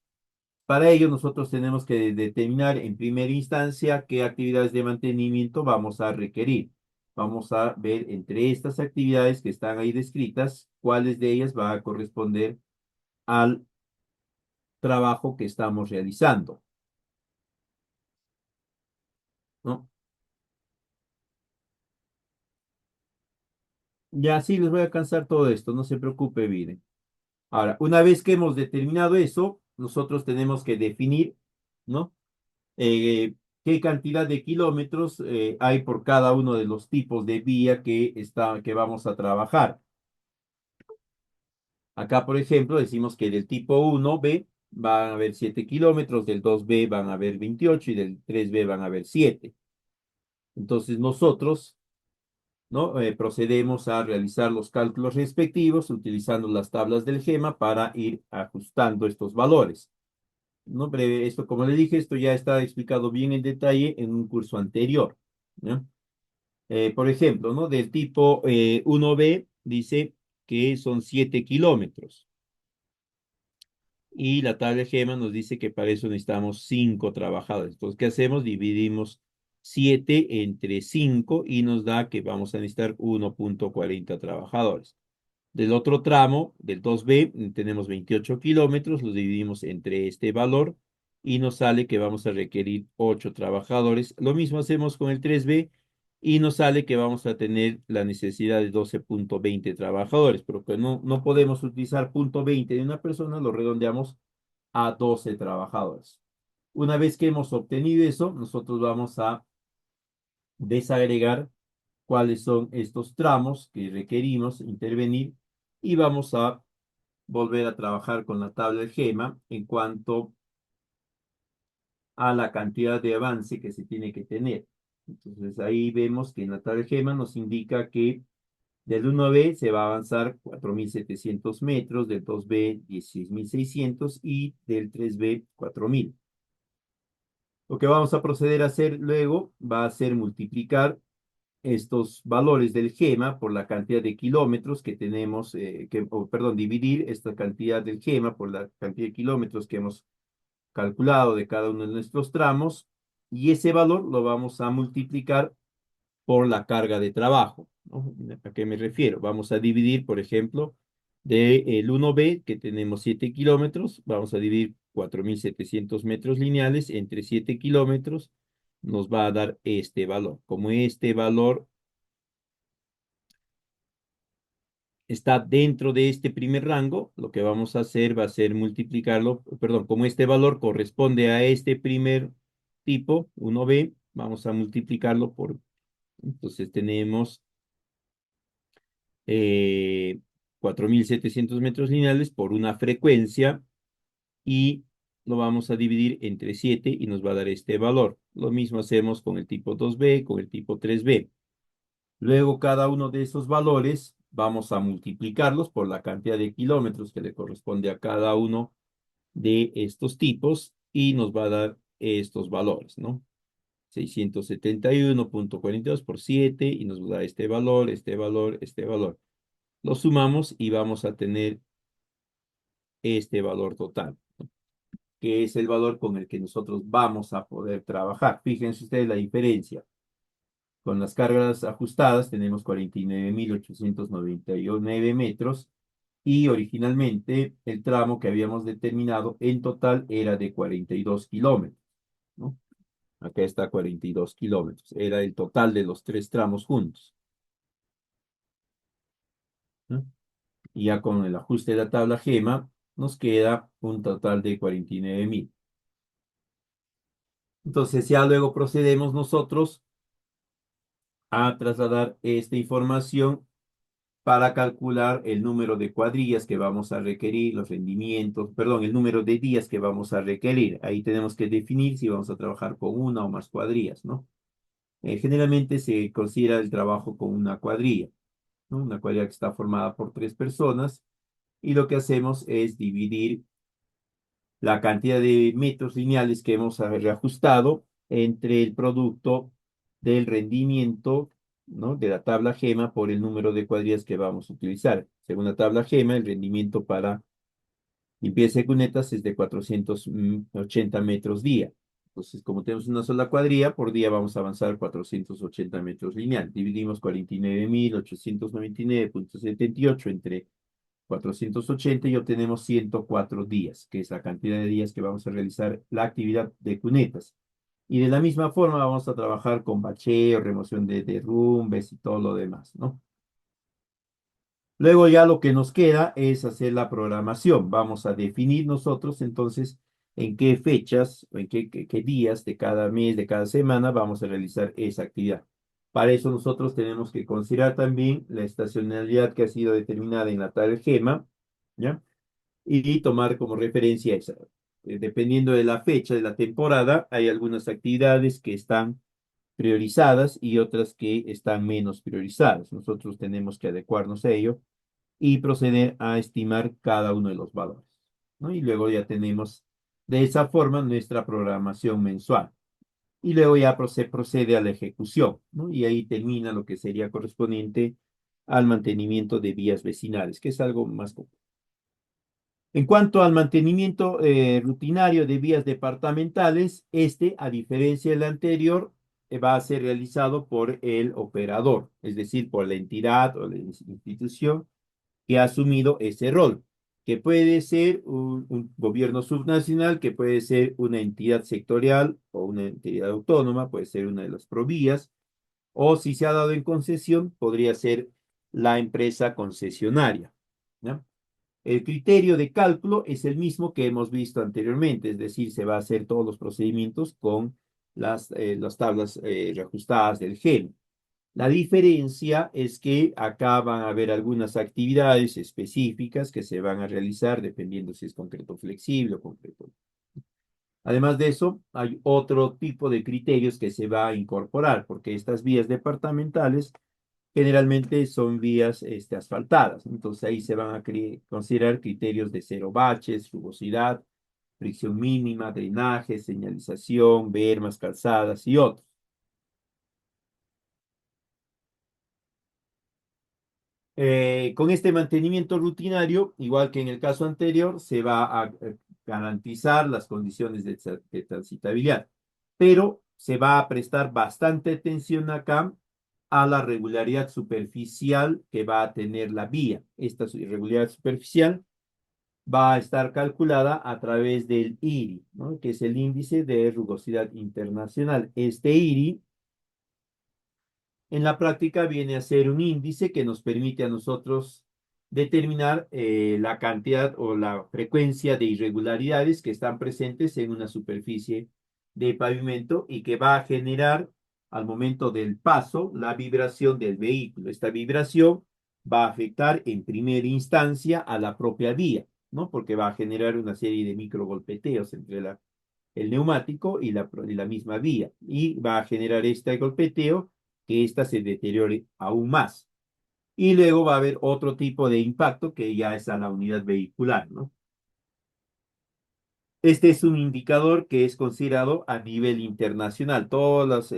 Speaker 1: Para ello, nosotros tenemos que determinar en primera instancia qué actividades de mantenimiento vamos a requerir. Vamos a ver entre estas actividades que están ahí descritas, cuáles de ellas va a corresponder al trabajo que estamos realizando, ¿no? Ya sí, les voy a alcanzar todo esto, no se preocupe, miren. Ahora, una vez que hemos determinado eso, nosotros tenemos que definir, ¿no? Qué cantidad de kilómetros hay por cada uno de los tipos de vía que vamos a trabajar. Acá, por ejemplo, decimos que del tipo 1B van a haber 7 kilómetros, del 2B van a haber 28 y del 3B van a haber 7. Entonces nosotros, ¿no? Procedemos a realizar los cálculos respectivos utilizando las tablas del GEMA para ir ajustando estos valores. ¿No? Esto, como le dije, esto ya está explicado bien en detalle en un curso anterior, ¿no? Por ejemplo, ¿no? Del tipo 1B dice que son 7 kilómetros. Y la tabla de GEMA nos dice que para eso necesitamos 5 trabajadores. Entonces, ¿qué hacemos? Dividimos 7 entre 5 y nos da que vamos a necesitar 1,40 trabajadores. Del otro tramo, del 2B, tenemos 28 kilómetros, los dividimos entre este valor y nos sale que vamos a requerir 8 trabajadores. Lo mismo hacemos con el 3B y nos sale que vamos a tener la necesidad de 12,20 trabajadores, pero que no podemos utilizar punto 20 de una persona, lo redondeamos a 12 trabajadores. Una vez que hemos obtenido eso, nosotros vamos a desagregar cuáles son estos tramos que requerimos intervenir y vamos a volver a trabajar con la tabla de GEMA en cuanto a la cantidad de avance que se tiene que tener. Entonces ahí vemos que en la tabla de GEMA nos indica que del 1B se va a avanzar 4.700 metros, del 2B 16.600 y del 3B 4.000. Lo que vamos a proceder a hacer luego va a ser multiplicar estos valores del GEMA por la cantidad de kilómetros que tenemos, perdón, dividir esta cantidad del GEMA por la cantidad de kilómetros que hemos calculado de cada uno de nuestros tramos y ese valor lo vamos a multiplicar por la carga de trabajo, ¿no? ¿A qué me refiero? Vamos a dividir, por ejemplo, del 1B, que tenemos 7 kilómetros, vamos a dividir 4.700 metros lineales entre 7 kilómetros, nos va a dar este valor. Como este valor está dentro de este primer rango, lo que vamos a hacer va a ser multiplicarlo, perdón, como este valor corresponde a este primer tipo, 1B, vamos a multiplicarlo por, entonces tenemos 4.700 metros lineales por una frecuencia y lo vamos a dividir entre 7 y nos va a dar este valor. Lo mismo hacemos con el tipo 2B, con el tipo 3B. Luego cada uno de esos valores vamos a multiplicarlos por la cantidad de kilómetros que le corresponde a cada uno de estos tipos y nos va a dar estos valores, ¿no? 671,42 por 7 y nos da este valor, este valor, este valor. Lo sumamos y vamos a tener este valor total, ¿no? Que es el valor con el que nosotros vamos a poder trabajar. Fíjense ustedes la diferencia. Con las cargas ajustadas tenemos 49.899 metros y originalmente el tramo que habíamos determinado en total era de 42 kilómetros, ¿no? Acá está 42 kilómetros. Era el total de los tres tramos juntos, ¿no? Y ya con el ajuste de la tabla GEMA nos queda un total de 49.000. Entonces ya luego procedemos nosotros a trasladar esta información para calcular el número de cuadrillas que vamos a requerir, los rendimientos, perdón, el número de días que vamos a requerir. Ahí tenemos que definir si vamos a trabajar con una o más cuadrillas, ¿no? Generalmente se considera el trabajo con una cuadrilla, ¿no? Una cuadrilla que está formada por tres personas y lo que hacemos es dividir la cantidad de metros lineales que hemos reajustado entre el producto del rendimiento, ¿no? De la tabla GEMA por el número de cuadrillas que vamos a utilizar. Según la tabla GEMA, el rendimiento para limpieza de cunetas es de 480 metros día. Entonces, como tenemos una sola cuadrilla, por día vamos a avanzar 480 metros lineal. Dividimos 49.899.78 entre 480 y obtenemos 104 días, que es la cantidad de días que vamos a realizar la actividad de cunetas. Y de la misma forma vamos a trabajar con bacheo, remoción de derrumbes y todo lo demás, ¿no? Luego ya lo que nos queda es hacer la programación. Vamos a definir nosotros entonces en qué fechas o en qué días de cada mes, de cada semana vamos a realizar esa actividad. Para eso nosotros tenemos que considerar también la estacionalidad que ha sido determinada en la tabla GEMA, ¿ya? Y tomar como referencia esa. Dependiendo de la fecha de la temporada, hay algunas actividades que están priorizadas y otras que están menos priorizadas. Nosotros tenemos que adecuarnos a ello y proceder a estimar cada uno de los valores, ¿no? Y luego ya tenemos de esa forma nuestra programación mensual. Y luego ya procede a la ejecución, ¿no? Y ahí termina lo que sería correspondiente al mantenimiento de vías vecinales, que es algo más complejo. En cuanto al mantenimiento rutinario de vías departamentales, a diferencia del anterior, va a ser realizado por el operador, es decir, por la entidad o la institución que ha asumido ese rol, que puede ser un gobierno subnacional, que puede ser una entidad sectorial o una entidad autónoma, puede ser una de las provías, o si se ha dado en concesión, podría ser la empresa concesionaria, ¿ya? El criterio de cálculo es el mismo que hemos visto anteriormente, es decir, se va a hacer todos los procedimientos con las tablas reajustadas del GEM. La diferencia es que acá van a haber algunas actividades específicas que se van a realizar dependiendo si es concreto flexible o concreto. Además de eso, hay otro tipo de criterios que se va a incorporar, porque estas vías departamentales generalmente son vías asfaltadas. Entonces ahí se van a considerar criterios de cero baches, rugosidad, fricción mínima, drenaje, señalización, bermas, calzadas y otros. Con este mantenimiento rutinario, igual que en el caso anterior, se va a garantizar las condiciones de transitabilidad, pero se va a prestar bastante atención acá a la regularidad superficial que va a tener la vía. Esta irregularidad superficial va a estar calculada a través del IRI, ¿no? Que es el índice de rugosidad internacional. Este IRI en la práctica viene a ser un índice que nos permite a nosotros determinar la cantidad o la frecuencia de irregularidades que están presentes en una superficie de pavimento y que va a generar al momento del paso la vibración del vehículo. Esta vibración va a afectar en primera instancia a la propia vía, ¿no? Porque va a generar una serie de microgolpeteos entre el neumático y la misma vía y va a generar este golpeteo que ésta se deteriore aún más. Y luego va a haber otro tipo de impacto que ya es a la unidad vehicular, ¿no? Este es un indicador que es considerado a nivel internacional. Todas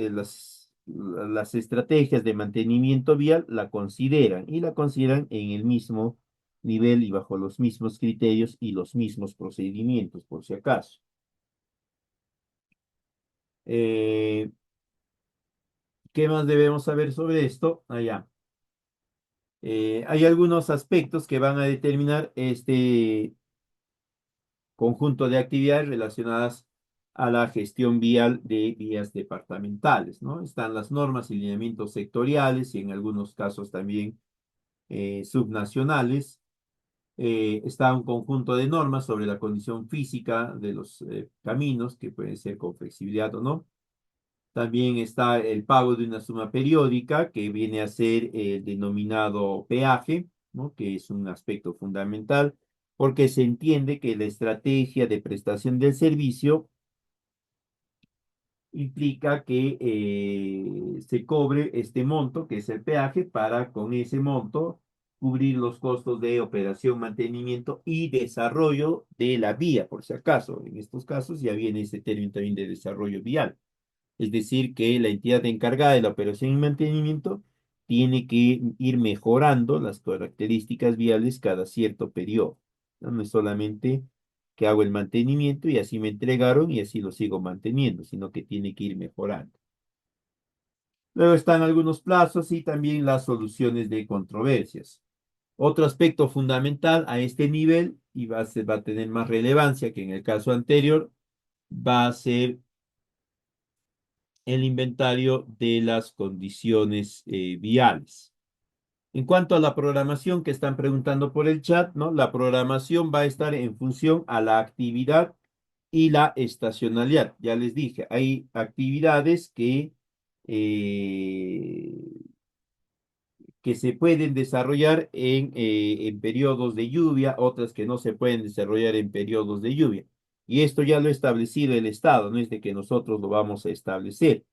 Speaker 1: las estrategias de mantenimiento vial la consideran y la consideran en el mismo nivel y bajo los mismos criterios y los mismos procedimientos, por si acaso. Eh, ¿Qué más debemos saber sobre esto? Allá. Hay algunos aspectos que van a determinar este conjunto de actividades relacionadas a la gestión vial de vías departamentales, ¿no? Están las normas y lineamientos sectoriales y en algunos casos también subnacionales. Está un conjunto de normas sobre la condición física de los caminos, que pueden ser con flexibilidad o no. También está el pago de una suma periódica, que viene a ser el denominado peaje, ¿no? Que es un aspecto fundamental, porque se entiende que la estrategia de prestación del servicio implica que se cobre este monto, que es el peaje, para con ese monto cubrir los costos de operación, mantenimiento y desarrollo de la vía, por si acaso. En estos casos ya viene ese término también de desarrollo vial. Es decir, que la entidad encargada de la operación y mantenimiento tiene que ir mejorando las características viales cada cierto periodo. No, no es solamente que hago el mantenimiento y así me entregaron y así lo sigo manteniendo, sino que tiene que ir mejorando. Luego están algunos plazos y también las soluciones de controversias. Otro aspecto fundamental a este nivel, y va a tener más relevancia que en el caso anterior, va a ser el inventario de las condiciones viales. En cuanto a la programación que están preguntando por el chat, ¿no? La programación va a estar en función a la actividad y la estacionalidad. Ya les dije, hay actividades eh, que se pueden desarrollar en periodos de lluvia, otras que no se pueden desarrollar en periodos de lluvia. Y esto ya lo ha establecido el Estado, no es de que nosotros lo vamos a establecer.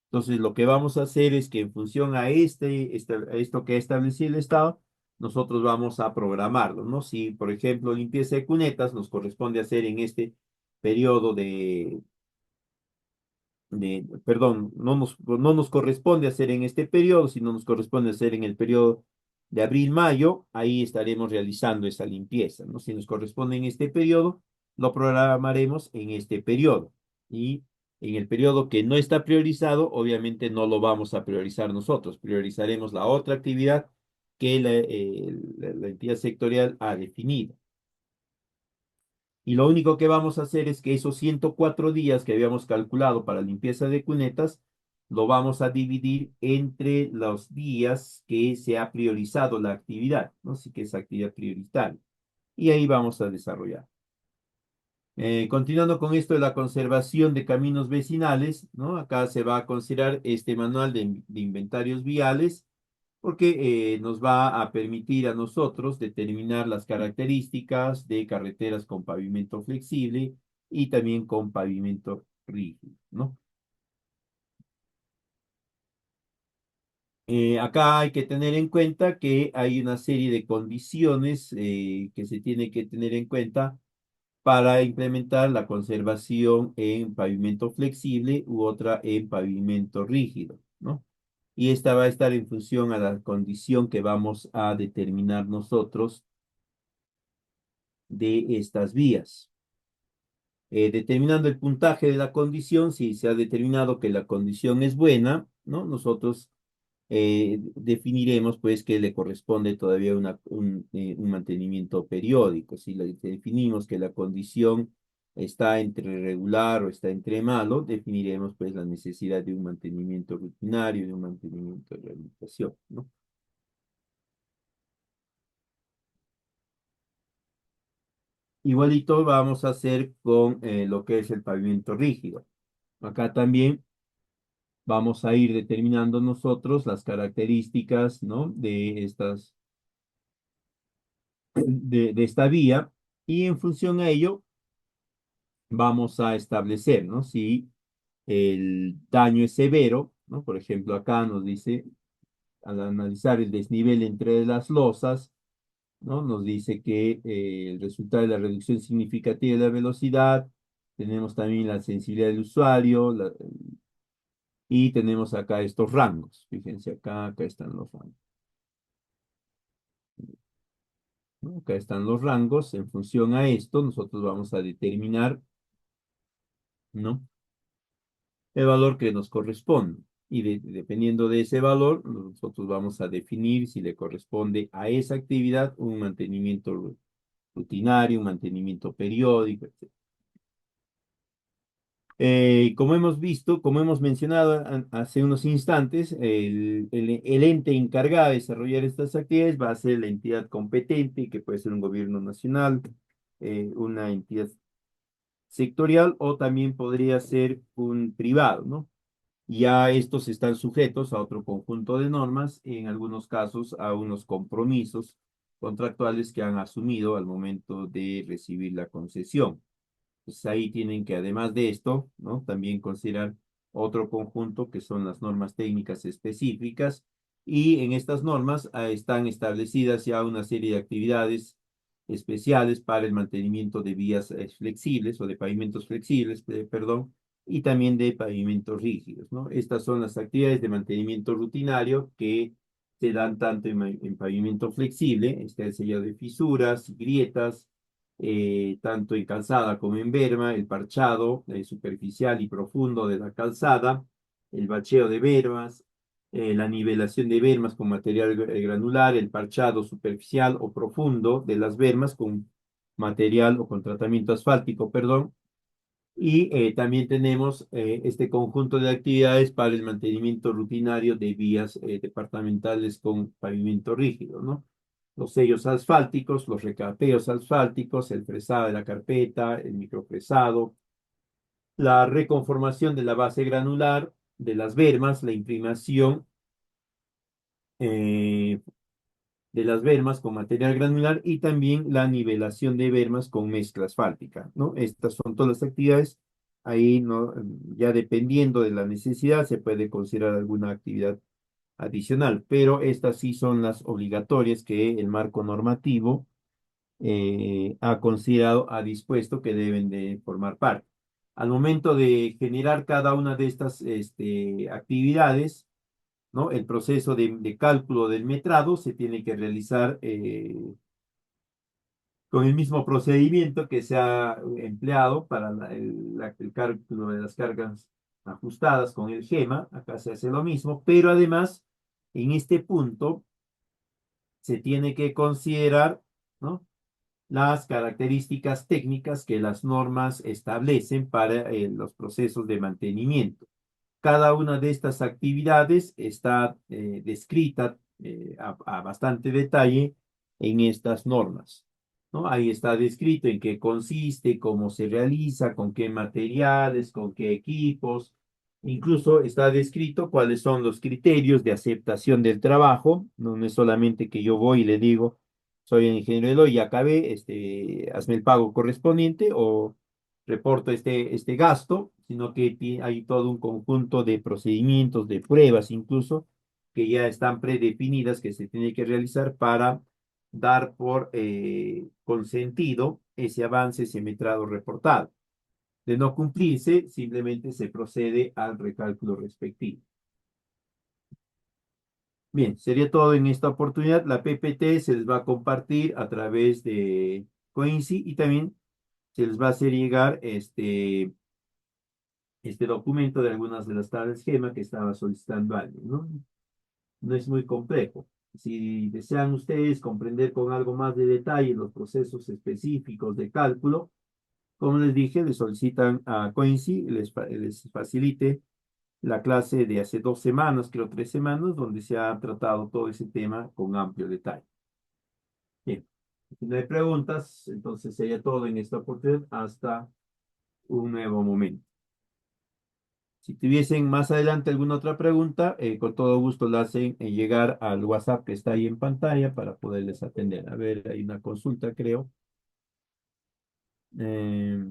Speaker 1: Entonces, lo que vamos a hacer es que en función a a esto que ha establecido el Estado, nosotros vamos a programarlo, ¿no? Si, por ejemplo, limpieza de cunetas nos corresponde hacer en este periodo perdón, no nos corresponde hacer en este periodo, sino nos corresponde hacer en el periodo de abril-mayo, ahí estaremos realizando esa limpieza, ¿no? Si nos corresponde en este periodo, lo programaremos en este periodo. Y en el periodo que no está priorizado, obviamente no lo vamos a priorizar nosotros, priorizaremos la otra actividad que la entidad sectorial ha definido. Y lo único que vamos a hacer es que esos 104 días que habíamos calculado para limpieza de cunetas, lo vamos a dividir entre los días que se ha priorizado la actividad, ¿no? Así que es actividad prioritaria. Y ahí vamos a desarrollar. Continuando con esto de la conservación de caminos vecinales, ¿no? Acá se va a considerar este manual de inventarios viales porque nos va a permitir a nosotros determinar las características de carreteras con pavimento flexible y también con pavimento rígido, ¿no? Acá hay que tener en cuenta que hay una serie de condiciones que se tiene que tener en cuenta para implementar la conservación en pavimento flexible u otra en pavimento rígido, ¿no? Y esta va a estar en función a la condición que vamos a determinar nosotros de estas vías. Determinando el puntaje de la condición, si se ha determinado que la condición es buena, ¿no? Nosotros definiremos pues que le corresponde todavía un mantenimiento periódico. Si definimos que la condición está entre regular o está entre malo, definiremos pues la necesidad de un mantenimiento rutinario, de un mantenimiento de rehabilitación, ¿no? Igualito vamos a hacer con lo que es el pavimento rígido. Acá también vamos a ir determinando nosotros las características, ¿no? De esta vía y en función a ello vamos a establecer, ¿no? Si el daño es severo, ¿no? Por ejemplo, acá nos dice, al analizar el desnivel entre las losas, ¿no? Nos dice que el resultado de la reducción significativa de la velocidad, tenemos también la sensibilidad del usuario, y tenemos acá estos rangos. Fíjense acá están los rangos, ¿no? Acá están los rangos. En función a esto, nosotros vamos a determinar, ¿no? El valor que nos corresponde. Y dependiendo de ese valor, nosotros vamos a definir si le corresponde a esa actividad un mantenimiento rutinario, un mantenimiento periódico, etc. Como hemos visto, como hemos mencionado hace unos instantes, el ente encargado de desarrollar estas actividades va a ser la entidad competente, que puede ser un gobierno nacional, una entidad sectorial o también podría ser un privado, ¿no? Ya estos están sujetos a otro conjunto de normas, en algunos casos a unos compromisos contractuales que han asumido al momento de recibir la concesión. Pues ahí tienen que, además de esto, ¿no? También considerar otro conjunto que son las normas técnicas específicas, y en estas normas están establecidas ya una serie de actividades especiales para el mantenimiento de vías flexibles o de pavimentos flexibles, perdón, y también de pavimentos rígidos, ¿no? Estas son las actividades de mantenimiento rutinario que se dan tanto en pavimento flexible, este es el sellado de fisuras, grietas, tanto en calzada como en berma, el parchado superficial y profundo de la calzada, el bacheo de bermas, la nivelación de bermas con material granular, el parchado superficial o profundo de las bermas con material o con tratamiento asfáltico, perdón. Y también tenemos este conjunto de actividades para el mantenimiento rutinario de vías departamentales con pavimento rígido, ¿no? Los sellos asfálticos, los recapeos asfálticos, el fresado de la carpeta, el microfresado, la reconformación de la base granular de las bermas, la imprimación eh, de las bermas con material granular y también la nivelación de bermas con mezcla asfáltica, ¿no? Estas son todas las actividades. Ahí, ¿no? Ya dependiendo de la necesidad, se puede considerar alguna actividad adicional, pero estas sí son las obligatorias que el marco normativo ha considerado, ha dispuesto que deben de formar parte. Al momento de generar cada una de estas actividades, ¿no? El proceso de cálculo del metrado se tiene que realizar con el mismo procedimiento que se ha empleado para el cálculo de las cargas ajustadas con el GEMA. Acá se hace lo mismo, pero además, en este punto, se tiene que considerar, ¿no? Las características técnicas que las normas establecen para los procesos de mantenimiento. Cada una de estas actividades está descrita a bastante detalle en estas normas, ¿no? Ahí está descrito en qué consiste, cómo se realiza, con qué materiales, con qué equipos. Incluso está descrito cuáles son los criterios de aceptación del trabajo. No es solamente que yo voy y le digo, soy el ingeniero Eloy y acabé, hazme el pago correspondiente o reporto este gasto, sino que hay todo un conjunto de procedimientos, de pruebas incluso, que ya están predefinidas que se tiene que realizar para dar por consentido ese avance, ese metrado reportado. De no cumplirse, simplemente se procede al recálculo respectivo. Bien, sería todo en esta oportunidad. La PPT se les va a compartir a través de Coinci y también se les va a hacer llegar este documento de algunas de las tablas esquema que estaba solicitando alguien, ¿no? No es muy complejo. Si desean ustedes comprender con algo más de detalle los procesos específicos de cálculo, como les dije, les solicitan a Coinci, les facilite la clase de hace 2 semanas, creo 3 semanas, donde se ha tratado todo ese tema con amplio detalle. Bien, si no hay preguntas, entonces sería todo en esta oportunidad. Hasta un nuevo momento. Si tuviesen más adelante alguna otra pregunta, con todo gusto la hacen llegar al WhatsApp que está ahí en pantalla para poderles atender. A ver, hay una consulta, creo. Eh,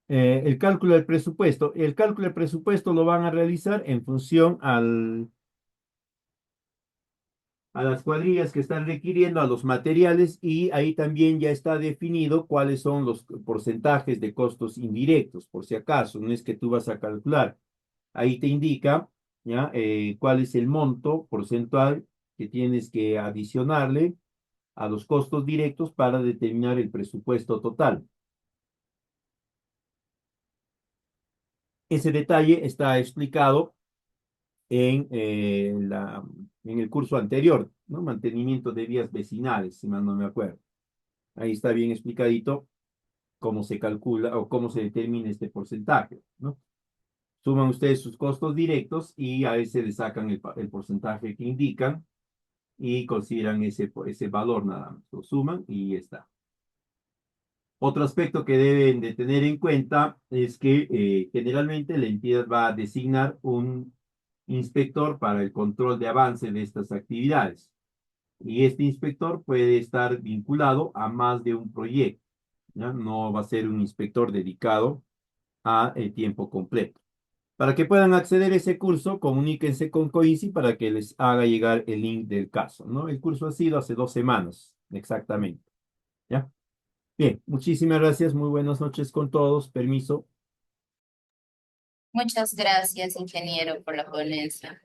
Speaker 1: el cálculo del presupuesto. El cálculo del presupuesto lo van a realizar en función a las cuadrillas que están requiriendo, a los materiales, y ahí también ya está definido cuáles son los porcentajes de costos indirectos, por si acaso, no es que tú vas a calcular. Ahí te indica, ¿ya? Cuál es el monto porcentual que tienes que adicionarle a los costos directos para determinar el presupuesto total. Ese detalle está explicado en el curso anterior, ¿no? Mantenimiento de vías vecinales, si mal no me acuerdo. Ahí está bien explicadito cómo se calcula o cómo se determina este porcentaje, ¿no? Suman ustedes sus costos directos y a ese le sacan el porcentaje que indican y consideran ese valor nada más. Lo suman y ya está. Otro aspecto que deben de tener en cuenta es que generalmente la entidad va a designar un inspector para el control de avance de estas actividades. Y este inspector puede estar vinculado a más de un proyecto, ¿ya? No va a ser un inspector dedicado a tiempo completo. Para que puedan acceder a ese curso, comuníquense con Coinci para que les haga llegar el link del caso, ¿no? El curso ha sido hace 2 semanas, exactamente. ¿Ya? Bien, muchísimas gracias, muy buenas noches con todos, permiso.
Speaker 2: Muchas gracias, ingeniero, por la ponencia.